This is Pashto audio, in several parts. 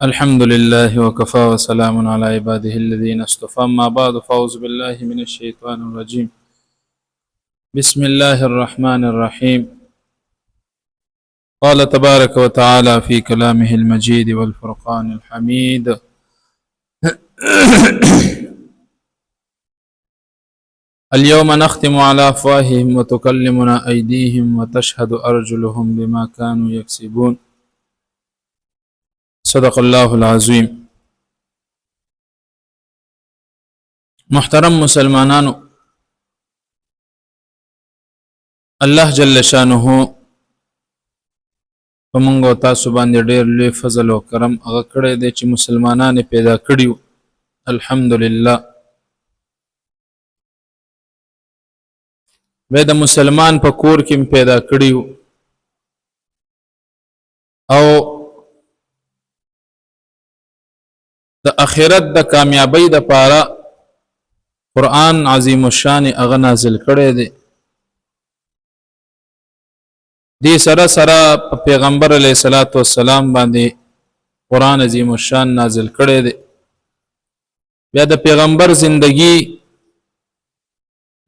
الحمد لله وكفى وسلام على عباده الذين اصطفى أما بعد فأعوذ بالله من الشيطان الرجيم بسم الله الرحمن الرحيم قال تبارك وتعالى في كلامه المجيد والفرقان الحميد اليوم نختم على أفواههم وتكلمنا أيديهم وتشهد أرجلهم بما كانوا يكسبون صدق الله العظیم. محترم مسلمانانو، الله جل شانه په موږ او تاسو باندې ډېر لوی فضل او کرم هغه کړی دی چې مسلمانان پیدا کړیو. الحمدلله. به د مسلمان په کور کې پیدا کړیو او د اخرت د کامیابی د پاره قرآن عظیم الشان هغه نازل کړی دی. دې سره سره په پیغمبر علیه الصلاۃ والسلام باندې قرآن عظیم الشان نازل کړی دی. بیا د پیغمبر زندگی،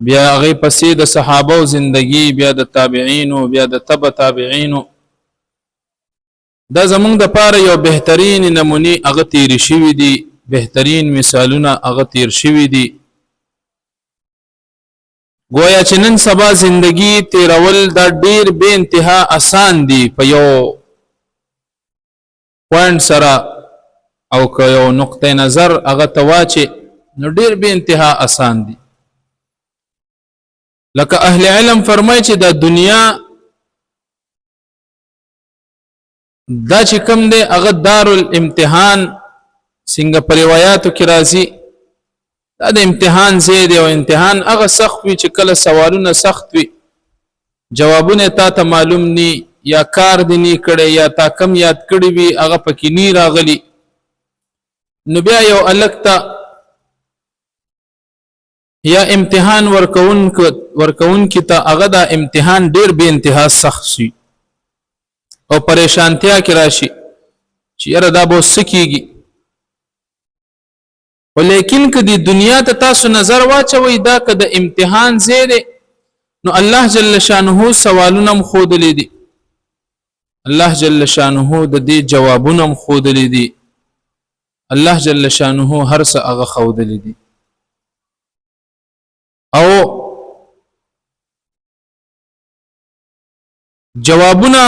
بیا هغه پسې د صحابه زندگی، بیا د تابعینو، بیا د تبع تابعینو، دا زمونږ د پاره یو بهترین نمونی هغه تیر شوی دی، بهترین مثالونه هغه تیر شوی دی. گویا چې نن سبا زندگی تیرول دا ډیر بے انتها آسان دی په یو پوینټ سره او که یو نقطه نظر هغه تواچه نو ډیر بے انتها آسان دی. لکه اهل علم فرمای چې د دنیا دا چې کوم دی هغه دارالامتحان څنګه په روایتو کې راځي، دا د امتحان ځای دی او امتحان هغه سخت وي چې کله سوالونه سخت وي، جوابونه تا ته معلوم ني، یا کار دی ني کړی، یا تا کم یاد کړی وي هغه پکې ني راغلی، نو بیا یو الګ ته یا امتحان ورکون کی ته هغه دا امتحان ډیر به انتها سخت شي او پریشانتیا کې راشي چې یاره دا به سکیږي. ولیکن که د دنیا ته تاسو نظر واچوي دا که د امتحان ځای دی نو الله جل شانه سوالونه هم ښودلی دي، الله جل شانه د دې جوابونه هم ښودلی دي، الله جل شانه هر څه هغه ښودلی دي. او جوابونه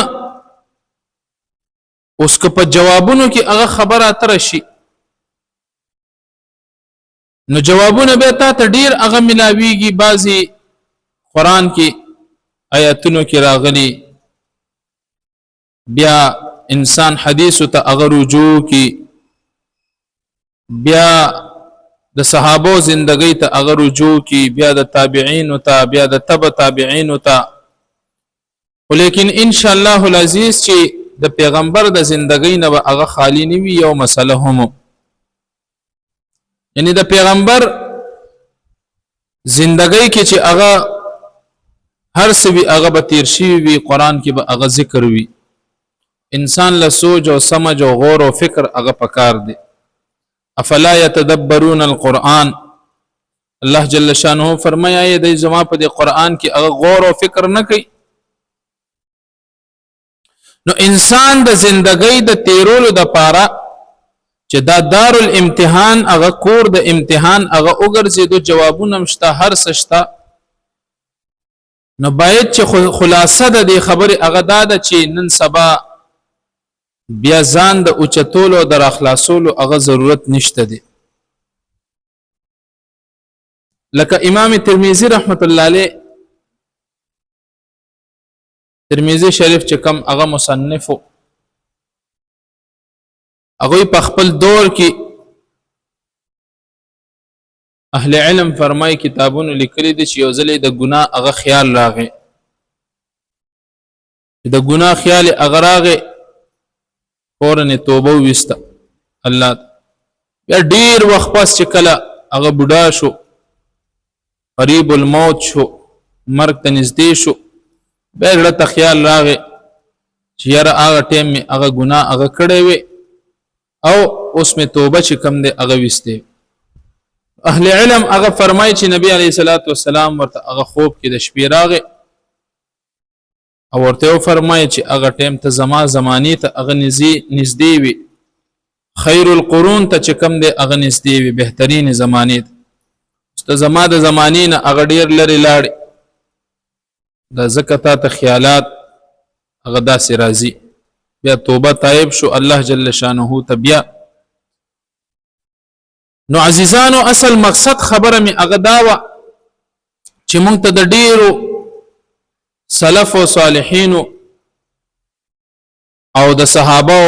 اوس که په جوابونو کې هغه خبره اتره شي نو جوابونه به تا ته ډیر هغه ملاویږي. بعضی قرآن کې آیاتونو کې راغلي، بیا انسان حدیثو ته هغه رجوع کی، بیا د صحابو زندگی ته هغه رجوع کی، بیا د تابعین ته، بیا د تبع تابعین ته. ولیکن ان شاء الله العزیز چې د پیغمبر د زندگی نه هغه خالی نه وي یو مسله هم، یعنی د پیغمبر زندگی کې چې هغه هر څه وی هغه به تیر شي وي، قرآن کې به هغه ذکر وي. انسان له سوچ او سمج او غور او فکر هغه پکار دی. افلا يتدبرون القرآن، الله جل شانه فرمایا د زما په د قرآن کې هغه غور او فکر نه کوي. نو انسان د زندګۍ د تیرولو د پاره چې دا دارالامتحان هغه کور د امتحان هغه وګرځېدو، جوابونه مشته، هر څه شته، نو باید چې خلاصه د دې خبرې هغه دا ده چې نن سبا بیا ځان د اوچتولو او د راخلاصولو هغه ضرورت نشته دی. لکه امام ترمذی رحمت الله علیه، ترمذی شریف چې کوم هغه مصنف هغه په خپل دور کې اهل علم فرمای کتابونه لیکلي دي چې یو ځلې د ګناه هغه خیال راغی، د ګناه خیال هغه راغی، فورن توبه وسته الله. بیا ډیر وخت پس چې کله هغه بوډا شو، قریب الموت شو، مرګ ته نږدې شو، بیا له ته خیال راغی چې یاره هغه ټیم می هغه ګناه هغه کړی وي او اوس می توبه چې کم دی هغه وسته. اهل علم هغه فرمایي چې نبی علیه الصلاۃ والسلام ورته هغه خوب کې د شپې راغی او ورته فرمایي چې هغه ټیم ته زمانی ته هغه نږدې وي، خیر القرون ته چې کم دی هغه نږدې وي، بهترین زمانی ته زما د زمانی نه هغه ډیر لري لاړ د زکتا ته خیالات هغه داسې راځي. بیا توبه تایب شو الله جل شانه ته بیا. نو عزیزانو اصل مقصد خبره می هغه داوه چې مونږ ته د ډیرو سلف او صالحین او د صحابه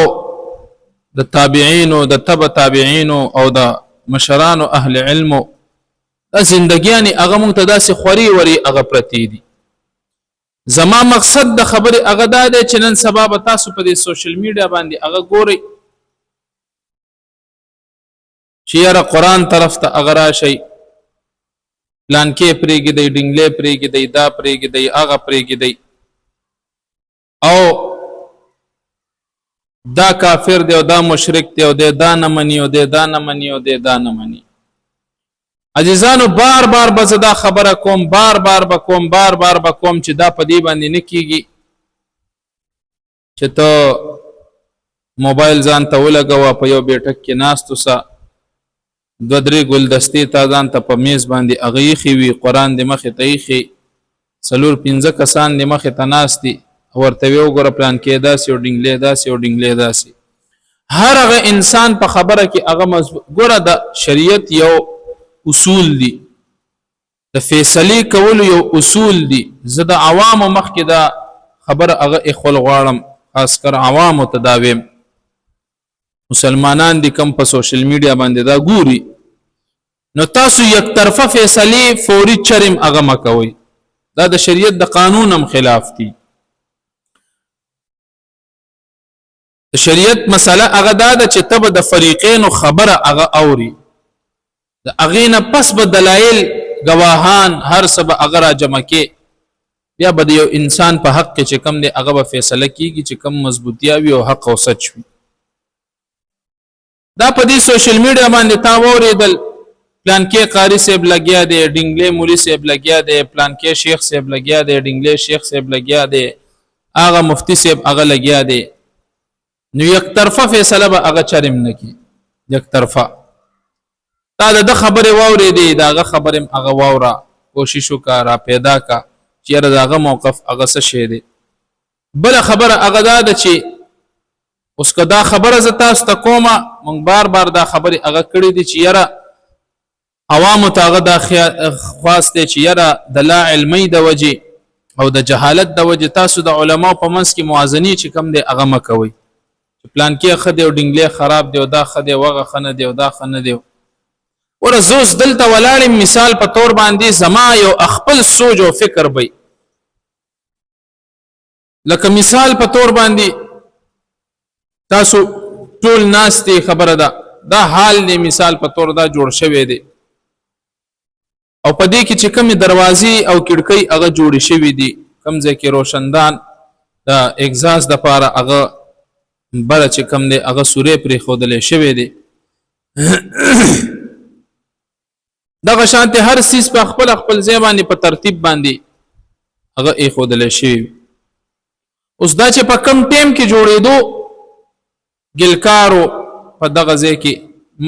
د تابعین او د تبع تابعین او د مشران او اهل علم د زندګیانی هغه مونږ ته داسې خوري وري هغه پرتی دي. زما مقصد د خبره هغه دا دی چې نن سبا تاسو په دې سوشل میډیا باندې هغه ګوري چې یاره قرآن طرف ته هغه راشي، پلان کې پرېږدئ، ډنګلې پرېږدئ، دا پرېږدئ، هغه پرېږدئ، او دا کافر دی او دا مشرک دی او دا نه مني او دا نه مني او دا نه مني. عزیزانو بار بار به زه دا خبره کوم، بار بار به کوم چې دا په دې باندې نه کېږي چې ته موبایل ځان ته ولګوه، په یو بیټک کې ناست اوسه، دو درې ګلدستې تا ځان ته په میز باندې هغه ایښي وي، قرآن دې مخې ته ایښي، څلور پنځه کسان دې مخې ته ناست دي، ورته ویې وګوره پلان کې داسې او ډنګلې داسې او ډنګلې داسې. هر هغه انسان په خبره کې هغه ګوره د شریعت یو اصول دي، د فیصلې کولو یو اصول دي. زه د عوامو مخکې دا خبره هغه اخول غواړم، خاص کر عوامو ته دا ویم، مسلمانان دي کم په سوشل میډیا باندې دا ګوري، نو تاسو یک طرفه فیصله فوري چرم هغه مکوئ، دا د شریعت د قانون هم خلاف دي. د شریعت مسله هغه دا چې تب د فریقین خبره هغه اوري، د هغې نه پس به دلایل گواهان هر څه به هغه را جمع کې، بیا به د یو انسان په حق کې چې کم دی هغه به فیصله کیږي چې کم مضبوطیا وي او حق او سچ وي. دا په دې سوشل میډیا باندې تا واورېدل پلان کې قاری صاحب لګیا دی، ډنګلې مولوي صاحب لګیا دی، پلان کې شیخ صاحب لګیا دی، ډنګلې شیخ صاحب لګیا دی، هغه مفتی صاحب هغه لګیا دی. نو یک طرفه فیصله به هغه چرم نه کی، یک طرفه تا د خبره واورېدې دا هغه خبره هغه واوره، کوشش وکړه پیدا کا چیرې داغه موقف هغه څه شی دی. بل خبره هغه دا چې اوس که دا خبره ز تاسو ته کومه، مونږ بار بار دا خبره هغه کړې دي چې یاره عوامو ته هغه دا خواست دی چې یاره د لا علمۍ د وجې او د جهالت د وجې تاسو د علماو په منځ کې موازنې چې کم دی هغه مه کوئ، چې پلان کې ښه دی او ډنګلې خراب دی او دا ښه دی او هغه ښه نه دی او دا ښه نه دی. ور زوس دلته ولاړ مثال په تور باندې زما یو خپل سوچ او فکر بې، لکه مثال په تور باندې تاسو ټول ناستې خبره ده، دا حال دی مثال په تور دا جوړ شوی دی او په دې کې چې کومې دروازې او کړکۍ هغه جوړې شوي دي، کوم ځای کې روشندان د اګزاس د پاره هغه بله چې کوم دی هغه سورې پرېښودلی شوی دی. دغه شانتې هر څیز په خپل خپل ځای باندې په ترتیب باندې هغه ایښودلی شوی. اوس دا چې په کم ټیم کې جوړېدو ګلکارو په دغه ځای کې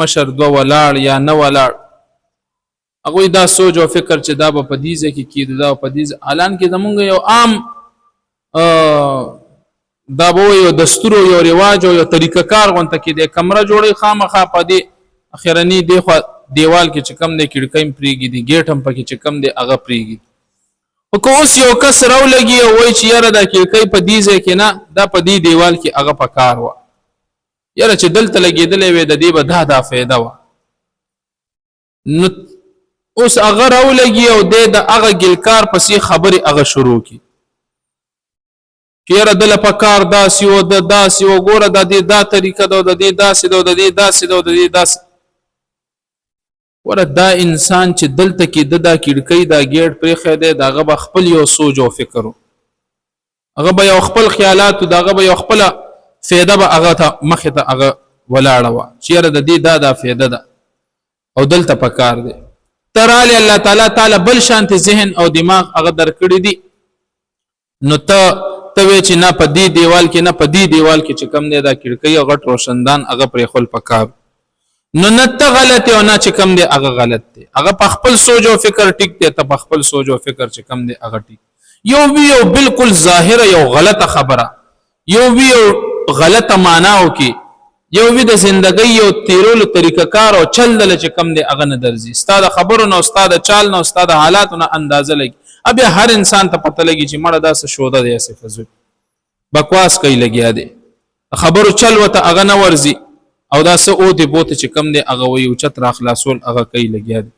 مشر دوه ولاړ یا نه ولاړ، هغوی دا سوچ او فکر چې دا به په دې ځای کې کېدو، دا په دې حالان کې زمونږ یو عام دا به یو دستور او یو رواج او یو طریقه کار غونته کې د کمره جوړې خامخا په دې اخرنی دی خو دیوال کې چې کم دی کړکۍ هم پرېږدي، ګیټ هم پکې چې کم دی هغه پرېږدي. خو که اوس یو کس راولګي او وایي چې یاره دا کړکۍ په دې ځای کې نه، دا په دې دیوال کې هغه په کار وه، یاره چې دلته لګېدلی وی د دې به دا فایده وه. نو اوس هغه راولګي او دی د هغه ګلکار پسې خبرې هغه شروع کړي چې یاره دله په کار داسې و د داسې و، ګوره د دې دا طریقه ده او د دې داسې ده او د دې داسې ده او د دې داسې. وره دا انسان چې دلته کې دا کړکۍ دا ګیټ پرېښی دی، د هغه به خپل یو سوچ او فکر و، هغه به یو خپل خیالات و، د هغه به یو خپله فایده به هغه ته مخې ته هغه ولاړه وه چیرې د دې دا فایده ده او دلته پکار دی تراله الله تعالی بل شانتي ذهن او دماغ هغه درکړي دي نو ته وی چې نه په دې دیوال کې نه په دې دیوال کې چې کم دی دا کړکۍ او غټ روشندان هغه پرې خپل پکار نو نه ته غلط او نه چې کم دی هغه غلط دی هغه په خپل سوچ او فکر ټیک دی ته په خپل سوچ او فکر چې کم دی هغه ټیک یو بالکل ظاهر یو غلطه خبره یو غلطه معنا او کې یو د زندګۍ یو تیرولو طریقه کار او چل دل چې کم دی هغه نه درځي ستاد خبرو نو ستاد چال نو ستاد حالاتو نه اندازه لګي ابي هر انسان ته پته لګي چې مړه داسه شوده دی اسه فزو بکواس کوي لګیا دی خبرو چل وته هغه نه ورزي او داسه او دی بوت چې کم دی هغه وي او چت را خلاصول هغه کوي لګیا دی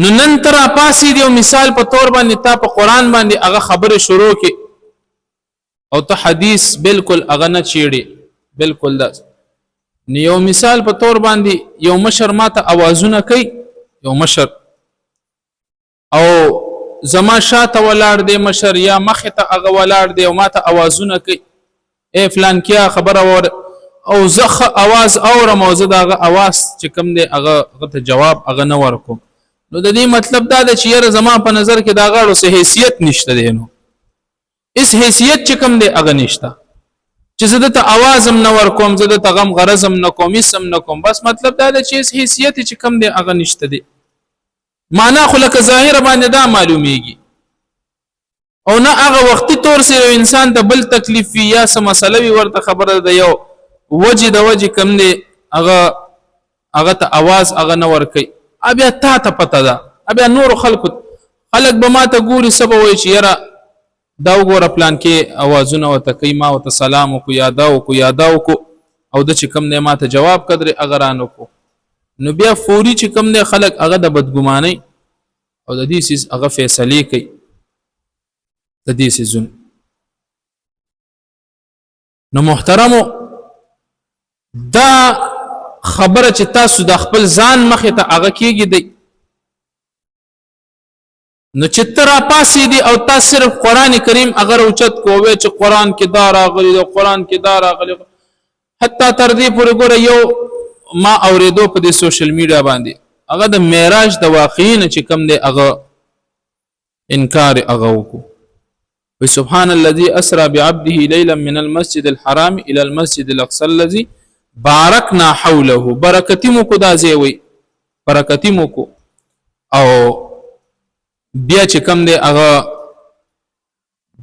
نو نن تر پاسې دی مثال په تور باندې تا په قران باندې هغه خبره شروع کی او ته حدیث بالکل هغه نه چیړي بالکل دا یو مثال په تور باندې یو مشر ماته اوازونه کوي یو مشر او زما شاته ولاړ دی مشر یا مخه ته هغه ولاړ دی او ماته اوازونه کوي اے فلان کیا خبره ور او زخ आवाज اورم او زه دغه आवाज چې کوم دی هغه ته جواب هغه نه ورکوم نو د دې مطلب دا دی چې یره زما په نظر کې دا غاړو سه حیثیت نشته دی نو اس حیثیت چې کوم دی هغه نشته چې زه د आवाज هم نه ورکوم زه د غم غرض هم نه کوم اسم نه کوم بس مطلب دا دی چې اس حیثیت چې کوم دی هغه نشته دی معنا خو لکه ظاهر باندې دا معلومیږي او نه هغه وختي تور سره انسان ته بل تکلیف یا سم مسله وي ورته خبره ده یو وجه کم دی هغه ته आवाज هغه نه ور کوي بیا ته پته ده بیا نور خلق به ما ته ګوري سبا وای چې یاره دا وګوره پلان کې اوازونه وته کوي ما وته سلام کو یاداو کو او د چې کم دی ما ته جواب قدر اگرانو کو نو بیا فوري چې کم دی خلق هغه د بدګماني او د دې سیس هغه فیصله کوي د دې سيزون نو محترمو دا خبره چې تاسو د خپل ځان مخه ته هغه کیږي دی نو چې تر پاسې دی او تاسو صرف قران کریم اگر اوچت کووي چې قران کې دا راغلي او قران کې دا راغلي حتی تر دې پورې ګوره یو ما اوریدو په دې سوشل میډیا باندې هغه د معراج د واقعین چې کم دی هغه انکار هغه وکړو سبحان الذي اسرى بعبده ليلا من المسجد الحرام الى المسجد الاقصى الذي باركنا حوله برکتیمو کو دا زیوي برکتیمو کو او بیا چې کم دی هغه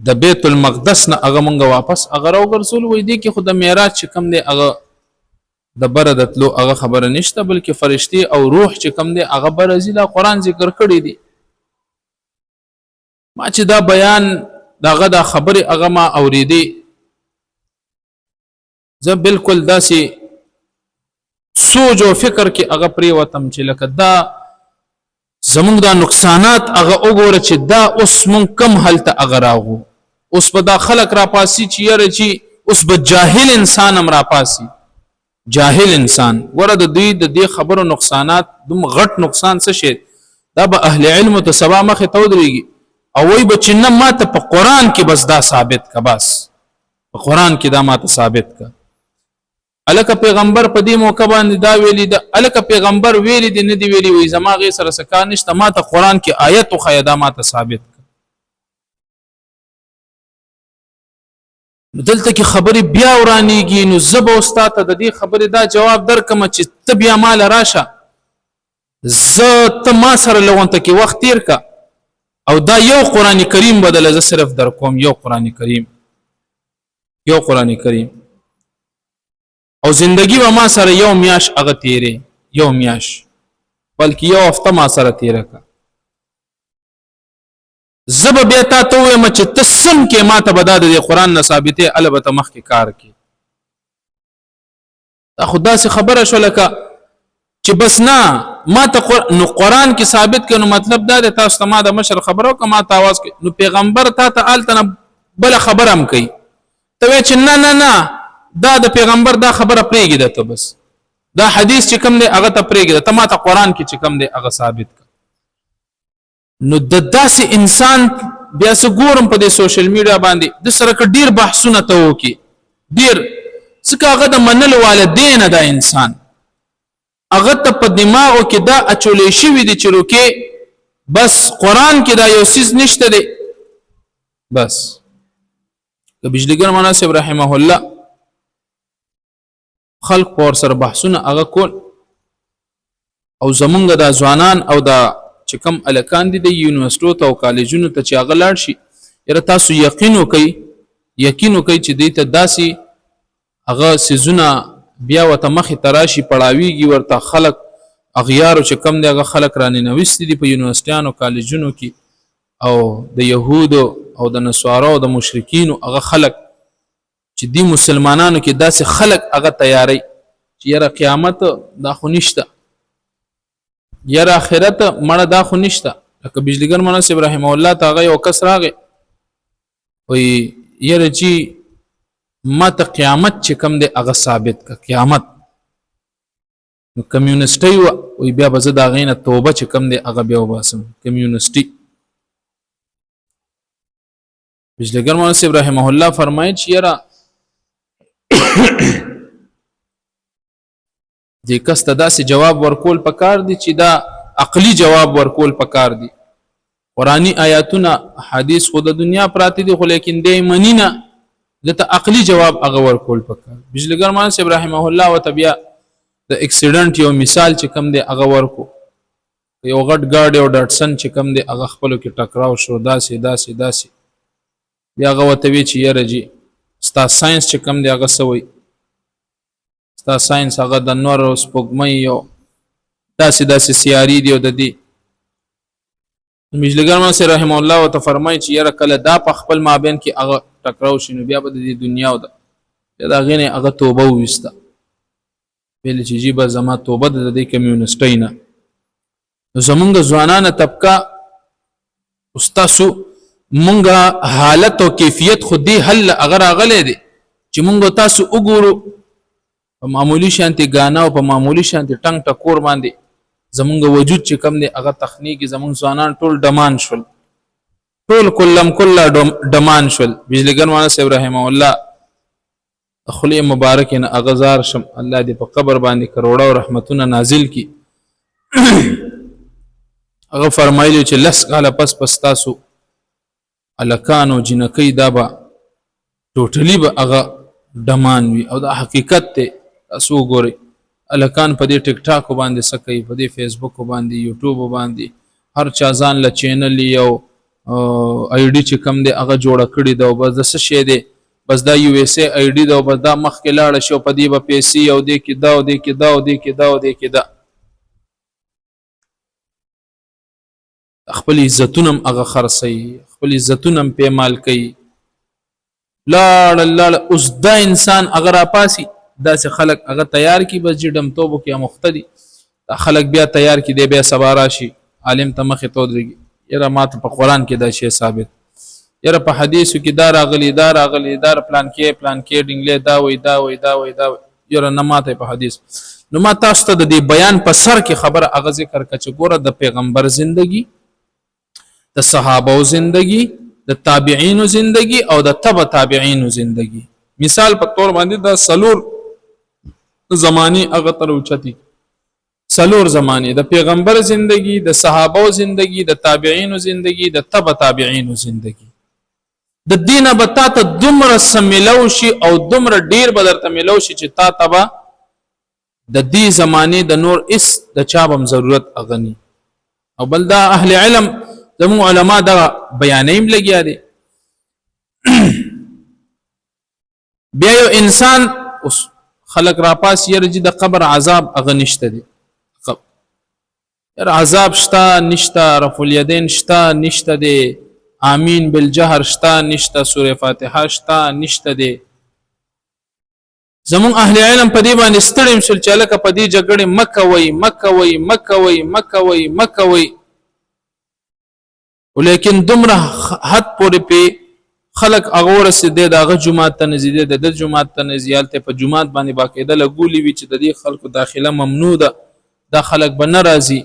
د بیت المقدس نه هغه مونږه واپس هغه راو ګرځول وې دي کې خود معراج چې کم دی هغه د بردتلو هغه خبره نشته بلکې فرشتي او روح چې کم دی هغه برزيله قران ذکر کړی دی ما چې دا بیان داغه دا خبره هغه ما اوریدي زه بالکل داسي سوچ او فکر کې هغه پری وتم چې لکه دا زمونږ دا نقصانات هغه وګوره چې دا اوس مونږ کم حالت هغه راغو اوس په دا خلق را پاسي چې یاره چې اوس به جاهل انسان هم را پاسي جاهل انسان ګوره د دوی د دې خبرو نقصانات دوم غټ نقصان څه شي دا به اهل علم ته سبا مخه تودريږي او وای بچنه ماته په قران کې بس دا ثابت کا بس په قران کې دا ماته ثابت کا الک پیغمبر په دې موقع باندې دا ویلي دا الک پیغمبر ویلي دي نه دی ویلي وي زماغه سره سکا نشته ماته قران کې آیت خو خیدا ماته ثابت کا دلته کې خبري بیا ورانیږي نو زب استاد ته د دې خبرې دا جواب درکم چې ته بیا مال راشه زه ته ما سره لونته کې وخت تیر کا او دا یو قران کریم بدل ز صرف در کوم یو قران کریم او زندگی و ما سره یو میاش هغه تیرې یو میاش بلکې یو هفته ما سره تیرې کا زب بیا تا ته وایم چې تسم کې ما ته بداد د قران نه ثابته البته مخ کې کار کې دا خدا سي خبره شو لکه چې بس نه ما ته نو قران کې ثابت کړي نو مطلب دا دی تاسو ته ما د مشر خبرو کما ته आवाज کوي نو پیغمبر ته آلته بل خبر هم کوي ته چې نه دا د پیغمبر دا خبره پریږي ده ته بس دا حدیث چې کوم دی هغه ته پریږي ده ته ما ته قران کې چې کوم دی هغه ثابت کړي نو د داسې انسان بیا څه ګورم په دې سوشل میډیا باندې د سره ډیر بحثونه ته وکي ډیر ځکه هغه د منلو والدین دا انسان هغه ته په دماغو کې دا اچولې شوی دی چې روکې بس قران کې دا یو سیز نشته دی بس که بجلیګر مناسب رحمه الله خلق پر سر بحثونه هغه کول او زمونږ د ځوانان او د چې کوم الکان دي د یونیورسيټو او کالجونو ته چې هغه لاړ شي یره تاسو یقین وکئ چې دې ته داسي هغه سيزونه بیا وته مخې تراشي پړاویږي ورته خلق اغیار چې کم دی هغه خلق رانه نوښتي دي په یونیورسيټانو کالجونو کې او د يهودو او د نصارو او د مشرکین هغه خلق چې دی مسلمانانو کې داسې خلق هغه تیاری چې یره قیامت دا خو نشته یره آخرت مړه دا خو نشته لکه بجلیګر مناسب رحمه الله تعالی یو کس راغی وی یره چې ما ته قیامت چې کم دی هغه ثابت کا قیامت نو کمیونسټي وی بیا به زه دا غینه توبه چې کم دی هغه بیا وباسم کمیونسټي بجلیګر مناسب رحمه الله فرمایي چې یره دې کس ته داسې جواب ورکول پکار دي چې دا عقلی جواب ورکول پکار دي قرآنی آیاتونه حدیث خو د دنیا پراته دي خو لیکن دې منینه دته عقلی جواب هغه ورکول پکار بجلیګر مناسب رحمه الله وتبیا د اکسیډنٹ یو مثال چې کم دی هغه ورکو یو غټ ګاډي او ډاټسن چې کم دی هغه خپل کې ټکراو شو داسې بیا هغه وتوی چې یره جی ستا ساينس چې کم دی هغه سوی ستا ساينس هغه د نور او سپوږمۍ یو داسې سیاري دی او د دې بجلیګر مناسب رحمه الله وت فرمایي چې یره کله دا په خپل مابین کې هغه ټکراو شنو بیا به د دنیا او دا غینه هغه توبه وستا ویل چې جیبه زما توبه د دې کمیونسټي نه زمونږ ځوانانه طبقه استاسو مونږه حالت او کیفیت خو دې حل اگر اغله دي چې مونږ تاسو وګورو په معمولی شانتي غانا او په معمولی شانتي ټنګ ټکور باندې زمونږ وجود چې کم دی هغه تخنیکی زمونږ ځوانان ټول ډمان شول ټول کله ډمان شول بجلیګر مناسب رحمه الله خلی مبارک نه اغزار شم الله دې په قبر باندې کروڑه او رحمتونه نازل کی هغه فرمایلی چې لس کاله پس تاسو الکانو جنکی دا با ټوټلی به هغه ډمان وي او دا حقیقت ته تاسو ګورئ الکان په دې ټیک ټاک باندې سکی په دې فیسبوک باندې یوټیوب باندې هر چا ځان له چینل یو آی ډی چې کم دی هغه جوړ کړی دا بس د څه شی دی بس دا یو اس ای آی ډی دا بس دا مخ کې لاړ شو په دې به پیسې او دې کې دا او دې کې دا او دې کې دا او دې کې دا خپل عزتونم هغه خرڅي خپل عزتونم په مال کوي لاړ اوس دا انسان اگر اپاسي داسې خلق هغه تیار کی بس جډم توبو کې مختدي خلق بیا تیار کی دی بیا سبا راشي عالم ته مخه تو درګي یره ماته په قران کې دا شی ثابت یره په حدیثو کې دار اغلی دار پلان کې ډینګله دا وای یره نه ماته په حدیث نو ما تاسو ته د بیان په سر کې خبره اغه ذکر کچ ګوره د پیغمبر زندگی د صحابه زندگی د تابعین زندگی او د تبع تابعین زندگی مثال په تور باندې د سلور زمانی اغه تر اوچتی سلور زمانی د پیغمبر زندگی د صحابه زندگی د تابعین زندگی د تبع تابعین زندگی د دینه بتا ته دومره سملو شي او دومره ډیر بدرته ملو شي چې تا تبع د دې زمانه د نور اس د چابم ضرورت اغني او بل دا اهل علم زمو علما دا بیانیم لګیا دي بیا یو انسان اوس خلق را پاس یرجی د قبر عذاب اغنشته دي عذاب شتا نشتا رفع الیدین شتا نشتا دي آمین بالجهر شتا نشتا سوره فاتحه شتا نشتا دي زمون اهل علم په دې باندې ستړیم شل چې لکه په دې جګړه مکوي ولیکن دومره حد پورې په خلق اغور سي دغه جمعه ته نزيده د جمعه ته نزيالته په جمعه باندې باقاعده لګولي وي چې د دې خلکو داخله ممنوع ده دا خلق به ناراضي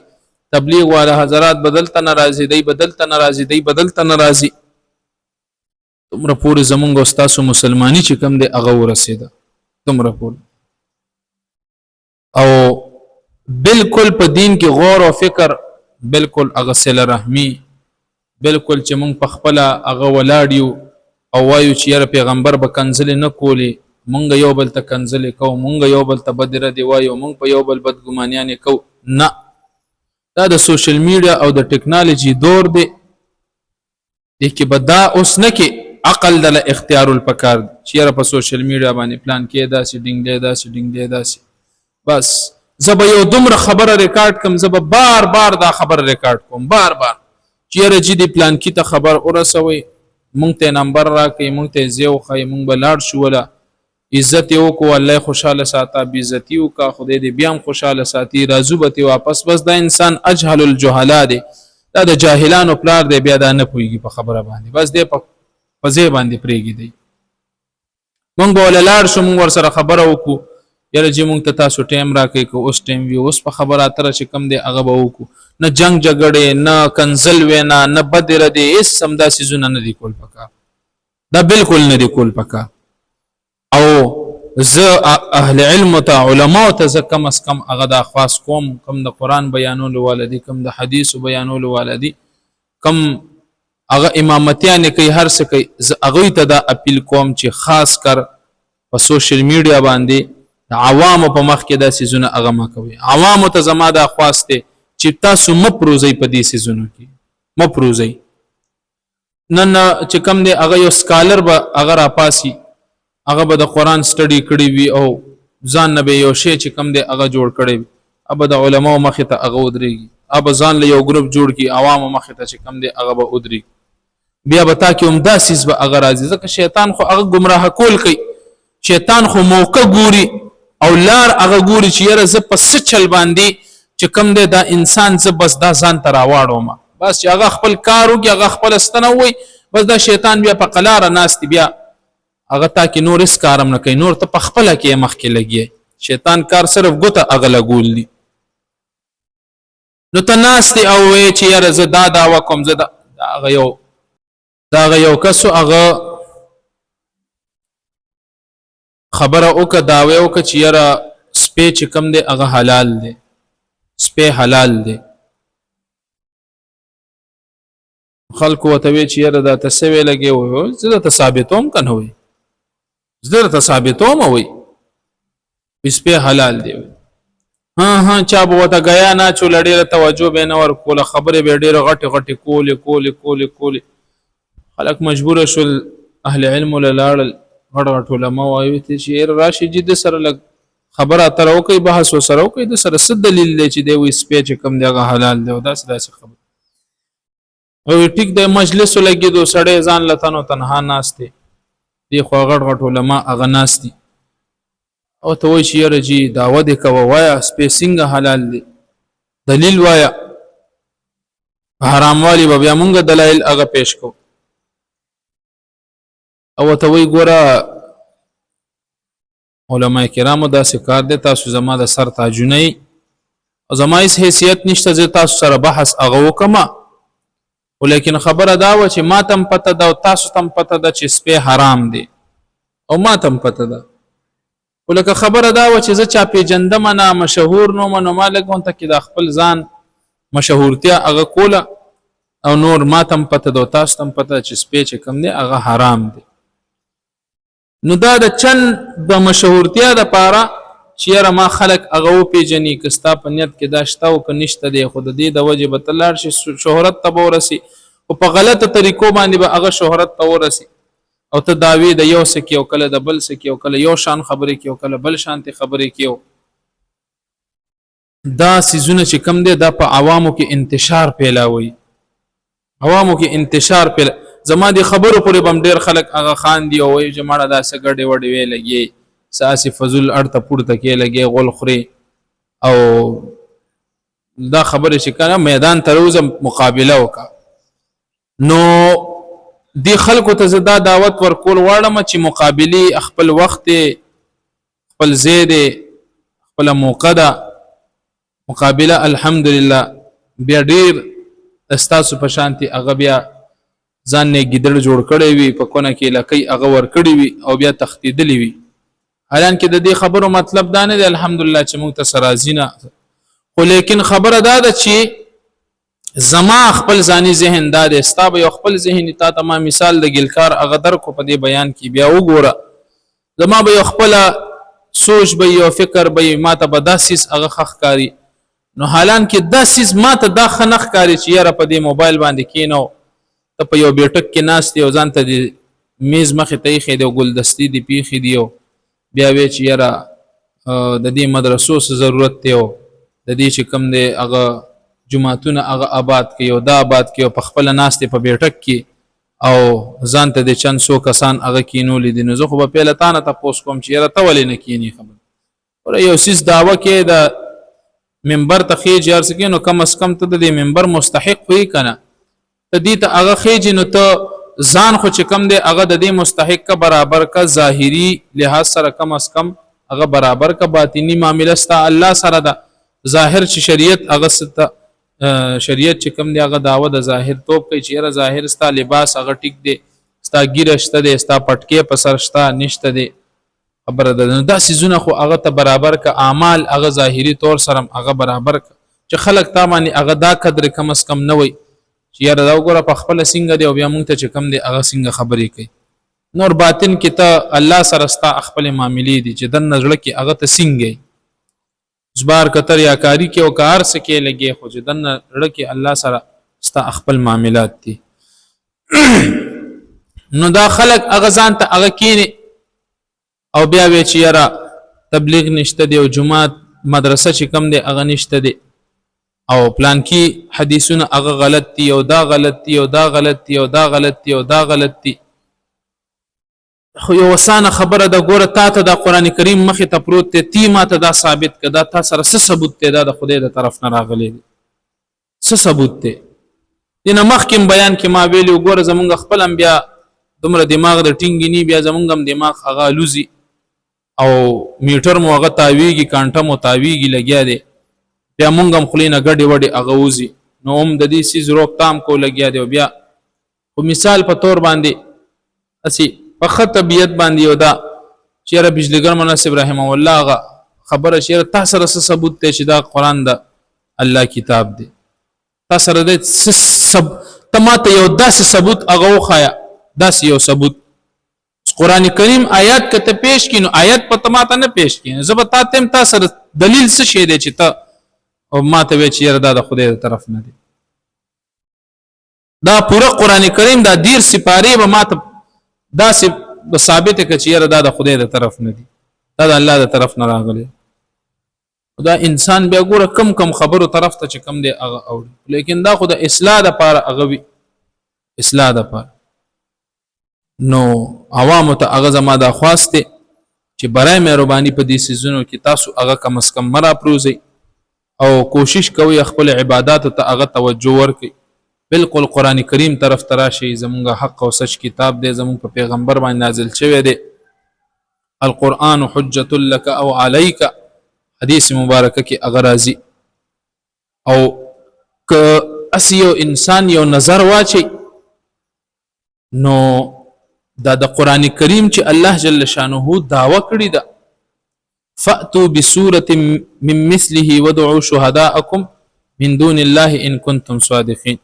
تبلیغ والا حضرات بدلته ناراضي دی بدلته ناراضي تمره پورې زمونږ استاد مسلمانی چې کم دی اغه ورسېده دومره پورې. او بالکل په دین کې غور او فکر، بالکل هغه صله رحمی، بالکل چې مونږ په خپل هغه ولاړیو او وایو چې یاره پیغمبر به کنځلې نه کولې، مونږ یو بل ته کنځلې کوو، مونږ یو بل ته بد ردې وایو، مونږ په یو بل بدګمانیانې کوو. نه، دا د سوشل میډیا او د ټکنالوژي دور دی. دې کې به دا اوس نه کې عقل د اختیار الپکار چې یاره په سوشل میډیا باندې پلان کې داسې ډینګلی داسې ډینګلی داسې، بس زه به یو دومره خبره ریکارډ کم، زه به بار بار دا خبره ریکارډ کوم، بار بار چې یاره جدي پلان کې ته خبر ورسوي، مونږ ته نمبر راکړئ، مونږ ته ځای وښایي، مونږ به لاړ شو، وله عزت یې وکړو، الله خوشحاله ساته، بې عزتي وکړه، خدای دې بیا هم خوشحاله ساتي، راځو به ترې واپس. بس دا انسان اجهل الجهلا دی، دا د جاهلانو پلار دی، بیا دا نه پوهېږي په خبره باندې، بس دی په ځای باندې پرېږدي. مونږ به وله لاړ شو، مونږ ورسره خبره وکړو، یاره چې مونږ ته تاسو ټایم راکړئ، که اوس ټایم وي اوس په خبره اتره چې کم دی هغه به وکړو. نه جنګ جګړې، نه کنځل وینا، نه بدې ردې، هېڅ هم دا څیزونه نه دي کول پکار، دا بالکل نه دي کول پکار. او زه اهل علم ته، علماء ته زه کم از کم هغه دا خواست کوم، کم د قرآن بیانولو والا دي، کم د حدیثو بیانولو والا دي، کم هغه امامتیانې کوي، هر څه کوي، زه هغوی ته دا اپیل کوم چې خاص کر په سوشل میډیا باندې د عوامو په مخ کې دا څیزونه هغه مه کوي. عوامو ته زما دا خواست دی چې تاسو مه پروزئ په دې څیزونو کې، مه پروزئ. نن چې کم دی هغه یو سکالر به هغه راپاسي، هغه به د قرآن سټډي کړی وي او ځان نه به یو شی چې کم دی هغه جوړ کړی وي، هغه د علماو مخې ته هغه ودرېږي، هغه ځان له یو ګروپ جوړ کړي، عوامو مخې ته چې کم دی هغه به ودرېږي، بیا به تا کې هم دا څیز به هغه راځي. ځکه شیطان خو هغه ګمراه کول کوي، شیطان خو موقع ګوري او لار هغه ګوري چې یاره زه په څه چل باندې چې کم دی دا انسان زه بس دا ځان ته راواړوم، بس چې هغه خپل کار وکړي، هغه خپله ستنه ووایي، بس دا شیطان بیا په قلاره ناست دی، بیا هغه تا کې نور هېڅ کار هم نه کوي، نور ته په خپله کې یې مخکې لګي. شیطان کار صرف ګوته هغه لګول دي. نو ته ناست دی او وایې چې یاره زه دا دعوه کوم، زه د هغه یو کس هغه خبره وکړه، دعوه وکړه چې یاره سپی چې کم دی هغه حلال دی، سپی حلال دی. خلکو ورته وایي چې یاره دا ته څه ویلګې وایي، زه درته ثابتوم که نه وایي، زه درته ثابتوم وایي سپی حلال دی. ها چا به ورته ګیا نه اچوله، ډېره توجه به یې نه ورکوله، خبرې به یې ډېرې غټې غټې کولې. خلک مجبوره شول، اهل علمو له لاړل، غټ غټ علما وایي چې یاره راشي چې د سره لږ خبره اتره وکړئ، بحث ورسره وکړئ، د سره څه دلیل دی چې دی وایي سپی چې کوم دی هغه حلال دی، او داسې خبره. او ټیک دی مجلس ولګېدو، سړی ځان له تن و تنها ناست دی، دی خوا غټ غټ علما هغه ناست دي، او ته وایي چې یاره جي دعوه دې کوه، وایه سپی څنګه حلال دی، دلیل وایه. حراموالي به بیا مونږ دلایل هغه پیش کوو، او ته وایي ګوره علما کرامو داسې کار دی، تاسو زما د سر تاجونه یې او زما هېڅ حیثیت نشته، زه تاسو سره بحث هغه وکړم، ولیکن خبره دا وه چې ما ته هم پته ده او تاسو ته هم پته ده چې سپی حرام دی، او ما ته هم پته ده. خو لکه خبره دا وه چې زه چا پېژندمه نه، مشهور نه وم، نو ما لږ غونته کې د خپل ځان مشهورتیا هغه کوله، او نور ما ته هم پته ده او تاسو ته هم پته ده چې سپی چې کوم دی هغه حرام دی. نو دا د چند د مشهورتیا دپاره چې یاره ما خلک هغه وپېژني، که ستا په نیت کې دا شته او که نشته دی، خو د دې د وجې به ته لاړ شي، شهرت ته به ورسي، خو په غلطه طریقو باندې به هغه شهرت ته ورسي، او ته دعوې د یو څه کې او کله د بل څه کې او کله یو شان خبرې کې او کله بل شانتې خبرې کې. دا څیزونه چې کم دی دا په عوامو کې انتشار پیلاوي، عوامو کې انتشار پیلاوي. زما د خبرو پورې به هم ډېر خلک هغه خاندي او وایي چې مړه داسې ګډې وډې وې لګې، ساسې فضول اړته پورته کې لګې، غول خورې، او دا خبرې چې کنه میدان ته روزه مقابله وکړه. نو دی خلکو ته زه دا دعوت ورکول غواړم چې مقابلې خپل وخت خپل ځای دی، خپله موقع ده، مقابله الحمدلله بیا ډېر ستاسو په شانتي هغه بیا ځان نه ګیدړ جوړ کړی وي، په کونه کې لکۍ هغه ورکړی وي او بیا تښتېدلی وي، حالان کې د دې خبرو مطلب دا نه دی الحمدلله چې موږ ته سرازی نه، خو لیکن خبره دا ده چې زما خپل ځاني ذهن دا دی، ستا به یو خپل ذهن تا ته ما مثال د ګلکار هغه در کو په دې بیان کې بیا وګوره، زما به یو خپل سوچ به یو فکر به ما ته به دا سیس هغه خخ کاری، نو حالان کې دا سیس ما ته دا خنخ کاری چې یاره په دې موبایل باندې کینو ته په یو بیټک کې ناست یو ځان ته د میز مخې ته ایښی دی او ګلدستې دې پیښې دي او بیا وی چې یاره د دې مدرسو څه ضرورت دی او د دې چې کوم دی هغه جماعتونه هغه آباد کړي او دا آباد کړي او په خپله ناستې په بیټک کې او ځان ته د چند څو کسان هغه کینولي دي. نو زه خو به پیله تا نه تپوس کوم چې یاره ته ولې نه کینې خبره یو څیز دعوه کې د منبر ته خیجې هر څه کې نو کم از کم ته د دې منبر مستحق وي که نه ته دې ته هغه خیجې نو ته ځان خو چې کم دی هغه د دې مستحق کا برابر کا ظاهري لحاظ سره کم از کم هغه برابر کا باطنی معامله ستا الله سره ده ظاهر چې شریعت هغه ستا شریعت چې کم دی هغه دعوه د ظاهر توپ کوي چې یاره ظاهر ستا لباس هغه ټیک دی ستا ګیره شته دی ستا پټکې په سر شته نشته دی خبره ده دا سیزونه خو هغه ته برابر کا اعمال هغه ظاهري طور سره هغه برابر کا چې خلک تا باندې هغه دا قدر کم از کم نه وي چې یاره دا وګوره په خپله څنګه دی او بیا مونږ ته چې کم دی هغه څنګه خبرې کوي. نور باطن کې ته الله سره ستا خپلې معاملې دي چې دننه زړه کې هغه ته څنګه زبار کتر یا کاری کې او کار سکے لګي خو چې دنه زړه کې الله سره ستا خپل معاملات دي. نو دا خلق هغه ځان ته هغه کینی او بیا وی چې یاره تبلیغ نشته دی او جماعت مدرسه چې کم دی هغه نشته دی او پلان کې حدیثونه هغه غلط دي او دا غلط دي او دا غلط دي او دا غلط دي او دا غلط دي. خو یو وسانه خبره د ګوره تا ته د قران کریم مخې ته پروت دی تی ما ته دا ثابت کړه تا سره څه ثبوت دی دا د خدای د طرف نه راغلی دی څه ثبوت دی دینه مخکې بیان کې ما ویلي ګوره زمونږ خپل هم بیا دومره دماغ د ټینګ نی بیا زمونږ هم دماغ هغه الوزي او میټر مو هغه تاویږي کانټه مو تاویږي لګیا دی بیا مونږ هم خلینه ګډې وډې هغه وزي نو هم د دې سیز روکتام کو لګیا دی بیا خو مثال په تور باندې اسی په خط طبیعت باندې یو دا چیرې بجلیګر مناسب رحمه الله هغه خبره چیرې تاسو سره ثبوت ته چې دا قران د الله کتاب دی تاسو سره د سب تماته یو داس ثبوت هغه وخایا داس یو ثبوت قران کریم آیات کته پیش کینو آیات په تماته نه پیش کین زبتا تم تاسو دلیل څه شی دی چې ته او ماته وی چیرې دا د خدای طرف نه دی دا پورا قران کریم دا دیر سپاره به ماته دا ثابت ہے کہ یاره دا د خدای د طرف نه دی دا د الله د طرف نه راغلی دا انسان بیا ګوره کم کم خبرو طرف ته چې کم دی هغه اوړي لیکن دا خو د اصلاح د پاره هغه وی اصلاح د پاره نو عوامو ته هغه زما د خواسته چې برای مهرباني په دې سيزونو کې تاسو هغه کم اس کم مرا پروزي او کوشش کوي خپل عبادت ته هغه توجه ورکړي بالکل قران کریم طرف تراشي زمونږ حق او سچ کتاب دی زمونږ په پیغمبر باندې نازل شوی دی القرآن حجة لك او عليك حدیث مبارکه کې اغرازي او ک اسیو انسان یو نظر واچي نو دا د قران کریم چې الله جل شانه داوا کړی دا فاتوا بسوره من مثله وادعوا شهداءكم من دون الله ان كنتم صادقين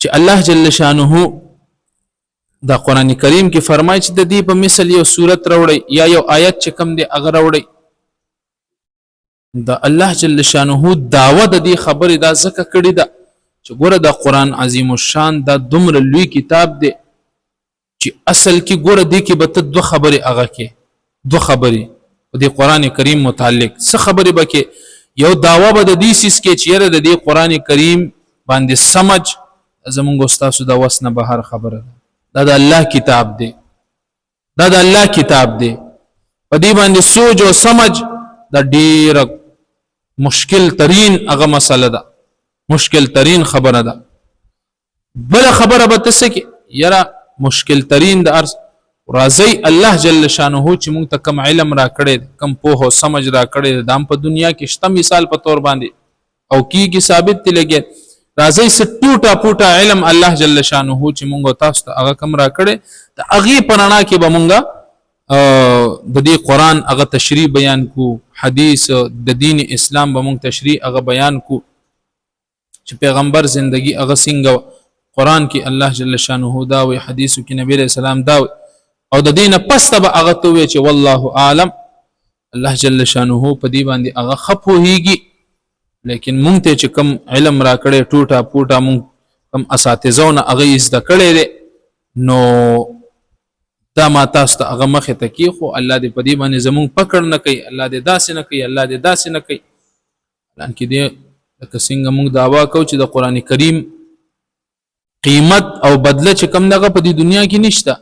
چې الله جل شانه دا قران کریم کې فرمایي چې د دې په مثل یو سورت راوړي یا یو آیت چې کم دی هغه راوړي دا الله جل شانه داوا د دې خبره دا ځکه کړی دا چې ګوره د قران عظیم الشان دا دومره لوی کتاب دی چې اصل کې ګوره دی کې به دوه خبره هغه کې دوه خبره د قران کریم متعلق څه خبره به کې یو داوا به د دې سیس کې چې د دې قران کریم باندې سمج زمونږ استاد د وسنه بهر خبره ده دا د الله کتاب دی دا د الله کتاب دی په دې باندې سوچ او سمج دا ډیر مشکل ترين هغه مسله ده مشکل ترين خبره ده بل خبره به تاسو کې یاره مشکل ترين د ارز راضي الله جل شانه چې موږ ته کم علم را کړی کم په سمج را کړی د په دنیا کې شته مثال په تور باندې او کیږي ثابت تل لګي راځي س ټوټه پوټه علم الله جل شانه چې مونږ تاسو ته هغه کم را کړي ته هغه پرانا کې به مونږه د دې قران هغه تشریح بیان کو حدیث د دین اسلام به مونږ تشریح هغه بیان کو چې پیغمبر زندگی هغه څنګه قران کې الله جل شانه دا وی حدیث کې نبی رسول سلام دا او د دینه پس به هغه ته وی چې والله اعلم الله جل شانه په دې باندې هغه خپو هیږي لیکن مونږ ته چې کم علم را کړې ټوټه پوټه مونږ کم اساتذهونه هغه زده کړې دي نو دا ما تاسو ته هغه مخه ته کی خو الله دې په دې باندې زمونږ پکړ نه کوي الله دې داسې نه کوي الله دې داسې نه کوي لکه دې لکه څنګه مونږ دعوا کوو چې د قران کریم قیمت او بدله چې کم دغه په دې دنیا کې نشته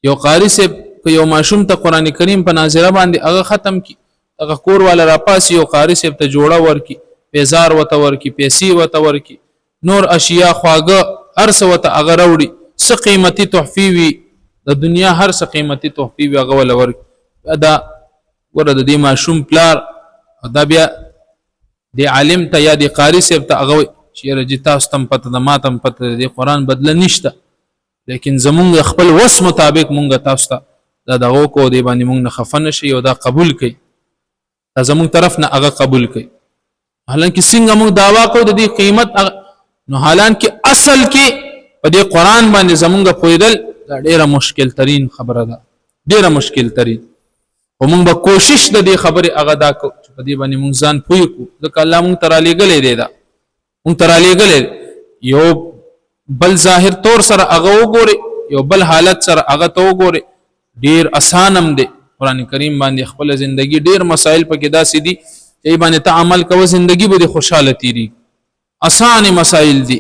یو قاری سے په یو ماشوم ته قران کریم په ناظره باندې هغه ختم کی هغه کور والا را پاس یو قاری سے ته جوړه ورکی پیزار وته ورکی پیسې وته ورکی نور اشیاء خواګه ارس وته هغه وروړي څه قیمتي تحفې وي د دنیا هر څه قیمتي تحفې وي هغه ول ورکی دا ورته د دې ماشوم پلار دا بیا د عالم ته یا د قاری سے ته هغه چې رجی تاسو تم پته د ماتم پته د قران بدله نشته لیکن زمونږ خپل وس مطابق مونږ تاسو ته دا دغه کو دی باندې مونږ نه خفن شي او دا قبول کړي دا زمونږ طرف نه هغه قبول کړي حالانکه څنګه مونږ داوا کوو د دې قیمت نو حالانکه اصل کې په دې قران باندې زمونږ پویدل دا ډیره مشکل ترين خبره ده ډیره مشکل ترين او مونږ به کوشش د دې خبره هغه دا کو چې په دې باندې مونږ ځان پوي کو ځکه الله مونږ تر لګلې دی دا مونږ تر لګلې یو بل ظاهر طور سره هغه وګوري یو بل حالت سره هغه ته وګوري ډیر اسانم دی قران کریم باندې خپل ژوندۍ ډیر مسائل پکې داسې دي چې باندې ته عمل کوو ژوندۍ به خوشاله تیری اسانه مسائل دي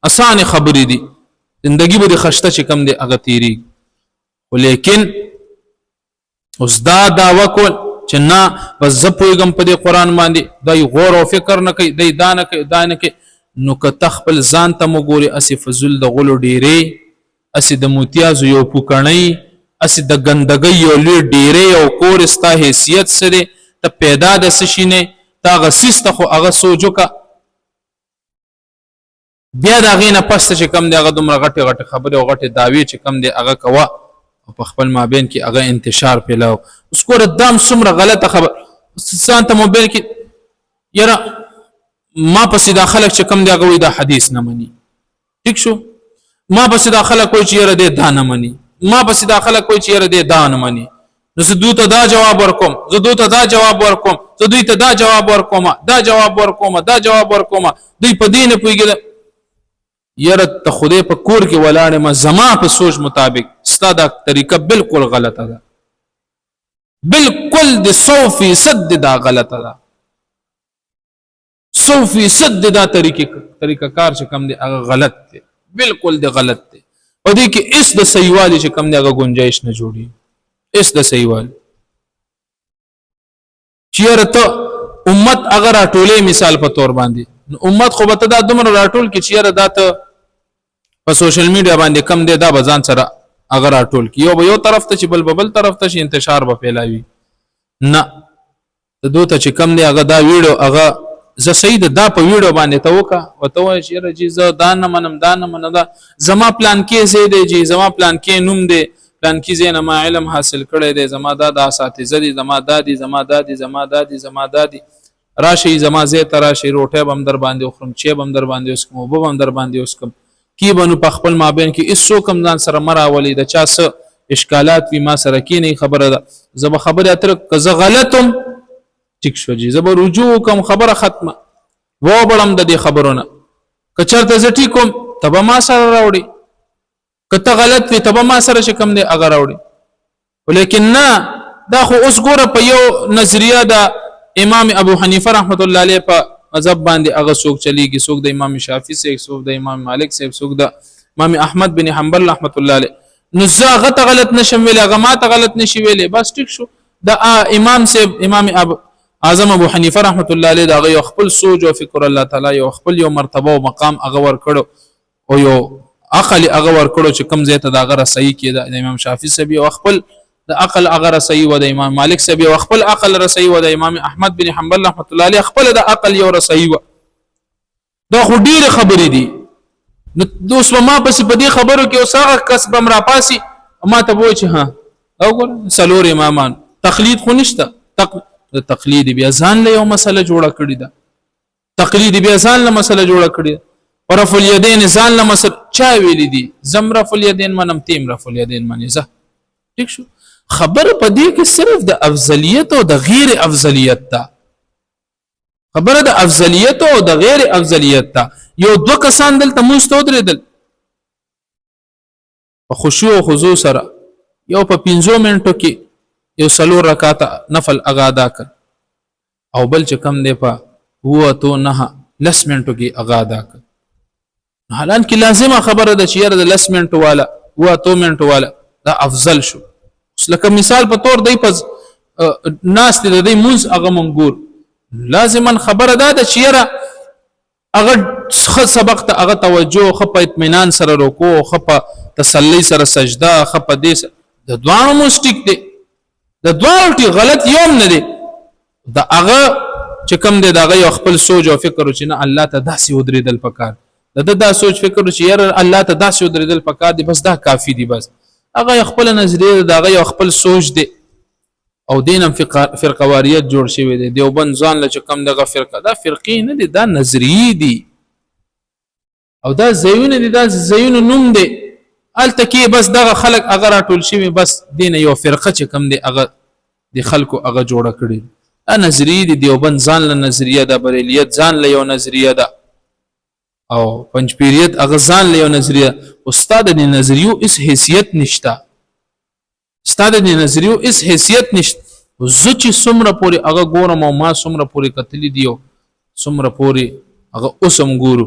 اسانه خبرې دي ژوندۍ به خشته چې کم دي هغه تیری ولیکن اوس دا وکول چې نه بس زپویګم په دې قران باندې دای غور او فکر نه کوي دای دانه کوي دانه کوي نو که تخپل ځان ته مګوري اسی فزل د غلو ډیره اسی د موتیازو یو پوکړنی اسی د ګندګي یو لوی ډیره او کورستا حیثیت سره ته پیدا د سشینه تا غسیست خو هغه سوچو کا بیا دا غینه پس چې کم دی هغه دومره غټه غټه خبره او غټه داوی چې کم دی هغه کوا او په خپل مابین کې هغه انتشار پیلاو اوس ګور دام څومره غلطه خبر ځان ته موبایل کې یره ما پسې دا خلک چې کم دی هغه وي دا حدیث نه مني ٹھیک شو ما پسې دا خلک کوئی چې یره دې دا نه مني ما پسې دا خلک کوئی چې یره دې دا نه مني نو زه دوی ته دا جواب ورکوم زه دوی ته دا جواب ورکوم زه دوی ته دا جواب ورکوم دا جواب ورکوم دا جواب ورکوم دوی په دین پویګل یره ته خوده په کور کې ولاړې ما زما په سوچ مطابق ستاده طریقه بالکل غلطه ده بالکل د 100% دا غلطه ده 100% دا طریقه کار چې کم دی هغه غلط دی بالکل دی غلط دی او دې کې اس د صحیحوالي چې کم دی هغه گنجائش نه جوړي اس د صحیحوالي چیرته امت اگر راټولې مثال په تور باندې امت خو به دا دومره راټول کې چیرته دا ته په سوشل میډیا باندې کم دی دا بزان سره اگر راټول کې یو طرف ته چې بل طرف ته انتشار به پیلاوي نه ته دوته چې کم دی هغه دا ویډیو هغه ز سید دا په ویډیو باندې ته وکا وته چې رجی ز دا نه منم دا زما پلان کې زی دی جی زما پلان کې نوم دی پلان کې زین ما علم حاصل کړی دی زما دا اساتذه دي زما دادی راشي زما زه تراشي روټه بم در باندې خرم چې بم در باندې اوس کوم بم در باندې اوس کوم کی بنو په خپل مابین کې اسو کم ځان سره مراولي د چا څه اشکالات وی ما سره کې نه خبره ده زما خبره اتر که زه غلطم ټیک شو جی زبر رجوع کوم خبره ختمه و بړم د دې خبرونه کچرته ز ټیکوم تبه ما سره راوړي کته غلط وي تبه ما سره شکم دی اگر راوړي ولیکن نه دا خو اوس ګوره په یو نظریه د امام ابو حنیفه رحمت الله علیه په مذهب باندې هغه څوک چلیږي څوک د امام شافعي څوک د امام مالک څوک د امام احمد بن حنبل رحمت الله علیه نو زه غلط نشم ویل هغه ما ته غلط نشي ویلې بس ټیک شو د امام ابو اعظم ابو حنیفه رحمت الله علیه دا یو خپل سوچ او فکر الله تعالی یو خپل یو مرتبه او مقام هغه ور کړو او یو عقل هغه ور کړو چې کم زیته دا غره صحیح کیده د امام شافعي سبي او خپل د عقل هغه صحیح و د امام مالک سبي او خپل عقل صحیح و د امام احمد بن حنبل رحمت الله علیه خپل د عقل یو صحیح و دا خو ډیره خبرې دي نو دوس ما پس په دې خبرو کې اوسه کس بم را پاسي ما ته وای چې ها او ګور سلور امامان تقلید خو نشته تقلید بیا ځان له یو مسله جوړه کړی ده تقلید بیا ځان له مسله جوړه کړی ده ورف الیدین ځان له مسله چا ویل دي زم رف الیدین منم تیم رف الیدین منی زه ٹھیک شو خبر پدې کې صرف د افضلیت او د غیر افضلیت ده خبره د افضلیت او د غیر افضلیت ده یو دو کسان دلته مستودریدل په خشوع او خضوع سره یو په 15 منټو کې یو سلور رکعات نفل اغا ادا کړ او بل چې کم دی په هو تو نه لس منټو کې اغا ادا کړ حالانکه لازمه خبره ده چې یره د لس منټو والا هو تو منټو والا دا افضل شو لکه مثال په تور دی په ناس دې دی مونږ هغه منګور لازما خبره ده چې یره هغه سبق ته هغه توجه خپ اطمینان سره رکوع خپ تسلی سره سجده خپ دې د دوانو مستیک دی د دوانو ټی غلط یوم نه دی دا هغه چې کوم دی دا غي خپل سوچ او فکر چې نه الله ته داسې ودرېدل پکار دا سوچ فکر چې یاره الله ته داسې ودرېدل پکار دی بس دا کافی دی بس هغه خپل نظریه دا غي خپل سوچ دی او دینم فرقواریت جوړ شوی دی دیوبند ځان له کوم دغه فرقه دا فرقې نه دي دا نظریه دي او دا زيونه دي دا زيونه نوم دي التکی بس دغه خلق اگر ټول شوی بس دین یو فرقه چې کوم دی هغه د خلکو هغه جوړه کړی ا نظریه دي دیوبند ځان له نظریه دا بریلیت ځان له یو نظریه ده او پنځپیریت هغه ځان له یو نظریه استاد د نظریو اس حیثیت نشتا استاد د نظریو اس حیثیت نشته زچ سمره پوری هغه ګورم او ما سمره پوری کتلی دیو سمره پوری هغه اوسم ګورو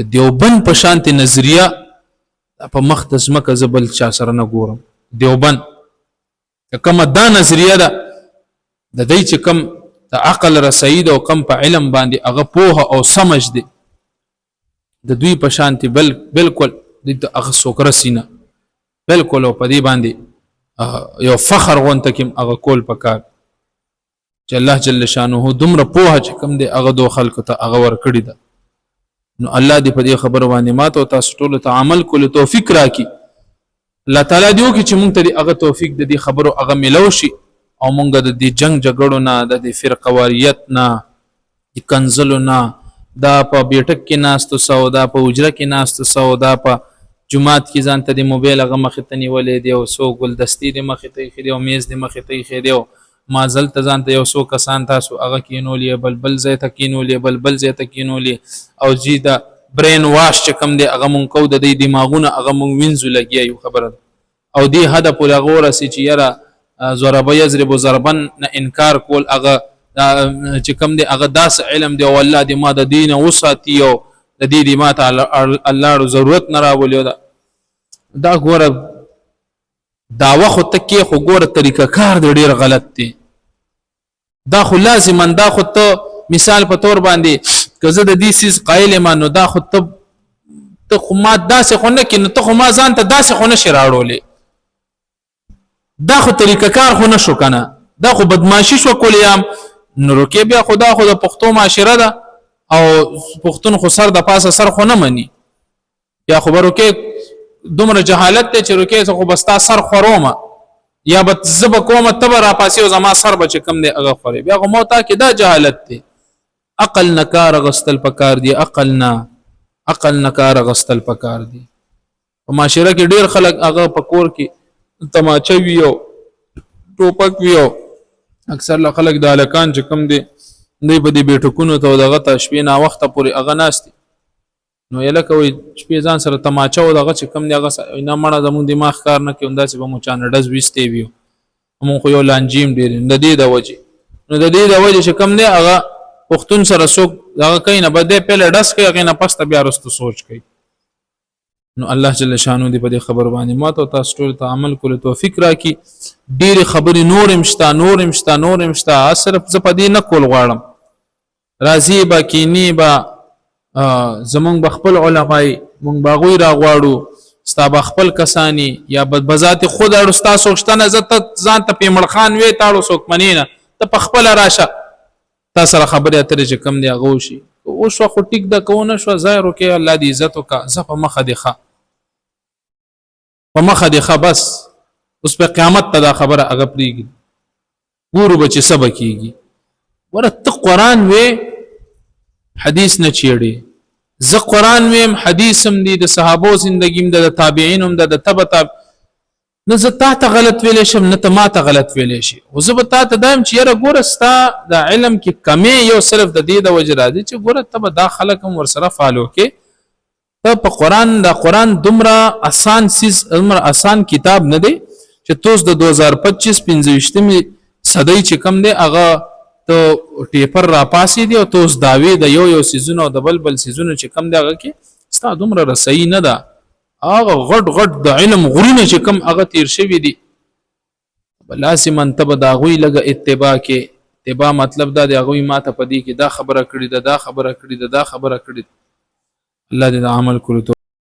د دیوبند په شانتي نظریه په مختص مکه زبل چا سره نه ګورم دیوبند کوم دا نظریه ده د دې چې کم د عقل رسید او کم په علم باندې هغه پوهه او سمج دي د دوی په شانتي بالکل د هغه سوکرسینه بالکل او په دې باندې یو فخر غونته کوم هغه کول پکار چې الله جل شانه دومره پوهه چې کم دی هغه دو خلکو ته هغه ور کړی ده نو الله دې په دې خبر باندې ماته او تاسو ټول ته عمل کول توفیق راکړي الله تعالی دې وکړي چې مونږ ته هغه توفیق د دې خبرو هغه ملو شي او مونږ د دې جنگ جګړو نه د فرقواریت نه د کنزلو نه دا په بیٹک کې ناستو سودا په اجره کې ناستو سودا په جمعات کې ځان ته د موبایل هغه مخې ته نیولې دی او سو ګلدستي د مخې ته خېدي او میز د مخې ته خېدي او مازل ته ځان ته یو سو کسان تاسو هغه کینولې بلبل زې ته کینولې بلبل زې ته کینولې او جی دا برین واش چې کم دی هغه مونږ کو د دماغونه هغه مونږ وینځو لګي یو خبره او دی هدا پورې غوړه سي چې یاره ضرب یضرب ضربا نه انکار کول هغه چې کم دی هغه داس علم دی او الله دې ما د دین وساتي او د دې ما ته الله ضرورت نه راولي دا ګوره داوا خو تکي خو ګوره طریقه کار دی ډیر غلط دی دا خو لازم دا خو ته مثال په تور باندې کزه د دې سیس قائل ما نو دا خو ته خو ما داسې خو نه کینې ته خو ما ځان ته داسې خو نه شراړولې دا خو طریقه کار خو نشو کنه دا خو بدمعشي شو کولیم نو رکه بیا خدا خو د پښتو معاشره ده او پښتون خو سر د پاسه سر خو نه مني یا خبرو کې دومره جهالت ته چې رکه خو بستا سر خرومه یا به زب کومه تبر را پاسي او زما سر بچ کم دی هغه خوري بیا خو موتا کې دا جهالت دی عقل نکار غستل پکار دی عقل نکار غستل پکار دی په معاشره کې ډیر خلک هغه پکور کې تماچا ویو ټوپک ویو اکثر خلک د الکان چې کم دی نه په دې بیٹکونو ته دغه تشبیه نا وخت پورې اغه ناشتي نو یله کوي شپې ځان سره تماچا او دغه چې کم دی هغه نه مړه زمون دماغ کار نه کوي انداسې به مو چانه ډز وسته ویو مون خو یو لانجیم ډیر د دې د وجه نو د دې د وجه چې کم دی هغه پښتون سره څوک هغه کین به دې پهله ډز کوي هغه نه پسته بیا رستو سوچ کوي نو الله جل شانو دې په دې خبر باندې ماته تاسو ټول ته عمل کول توفیق راکړي ډېر خبرې نور امشتا صرف ز په دې نه کول غواړم راضی با کینی با زمون بخپل علماء مونږ باغوي را غواړو ستا بخپل کسانی یا بذات خود ارستا سوچتنه زت ځان ته پیمړ خان وې تاړو سوک منینه ته بخپل راشه تاسو خبرې اترې چې کم دی غوشي او شو خو ټیک د کوونه شو ظاهر کې الله دې عزت وکا زه په مخه دی ښه بس اوس په قیامت ته دا خبره هغه پریږي ګورو به چې څه به کېږي. وره ته قرآن وې حدیث نه چیړې، زه قرآن ویم حدیث هم دی، د صحابو زندګي هم د تابعین هم د تبع تابع، نه زه تا ته غلط ویلی شم نه ته ما ته غلط ویلی شي. خو زه به تا ته دا یم چې یاره ګوره ستا د علم کې کمې یو صرف د دې د وجې راځي چې ګوره ته به دا خلک هم ورسره فالو کې. ته په قرآن د قرآن دومره اسان سیز دومره اسان کتاب نه دی چې توس د 2025 25مې صدۍ چې کم دی هغه ته ټیپر را پاسې دی او توس داوی د یو سیزونو او د بل سیزونو چې کم دی هغه کې ستا دومره رسۍ نه ده. هغه غټ د علم غرونه چې کم هغه تیر شوي دي لازم ته به د هغوی لږه اتباع کې. اتباع مطلب دا د هغوی ما ته په دې کې دا خبره کړې ده دا خبره کړې ده دا خبره کړې ده. الله دې د عمل کولو